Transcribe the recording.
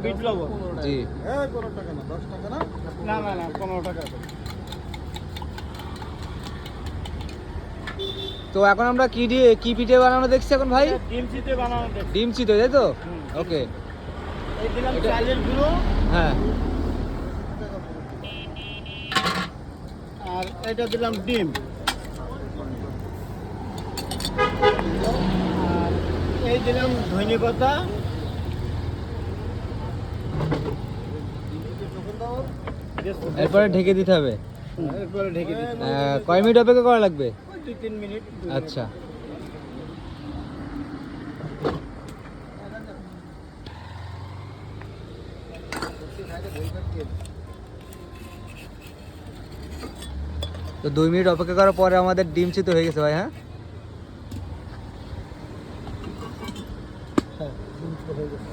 Bit লবণ। জি। 15 টাকা না, 10 টাকা না? না না না, 15 টাকা। তো এখন আমরা কি দিয়ে কি পিঠে বানানো দেখছি এখন ভাই? ডিম চিতে বানানো দেখছি। ডিম চিতই, তাই তো? হুম। ওকে। এই দিলাম এটা- চালের গুঁড়ো, হ্যাঁ। আর এটা দিলাম ডিম, আর এই দিলাম ধনে পাতা, এরপরে ঢেকে দিতে হবে। এরপরে ঢেকে দিতে হবে। কয় মিনিট অপেক্ষা করা লাগবে? ওই 2-3 মিনিট। আচ্ছা। তো 2 মিনিট অপেক্ষা করার পরে আমাদের ডিম চিত হয়ে গেছে ভাই, হ্যাঁ? হ্যাঁ, হয়ে গেছে।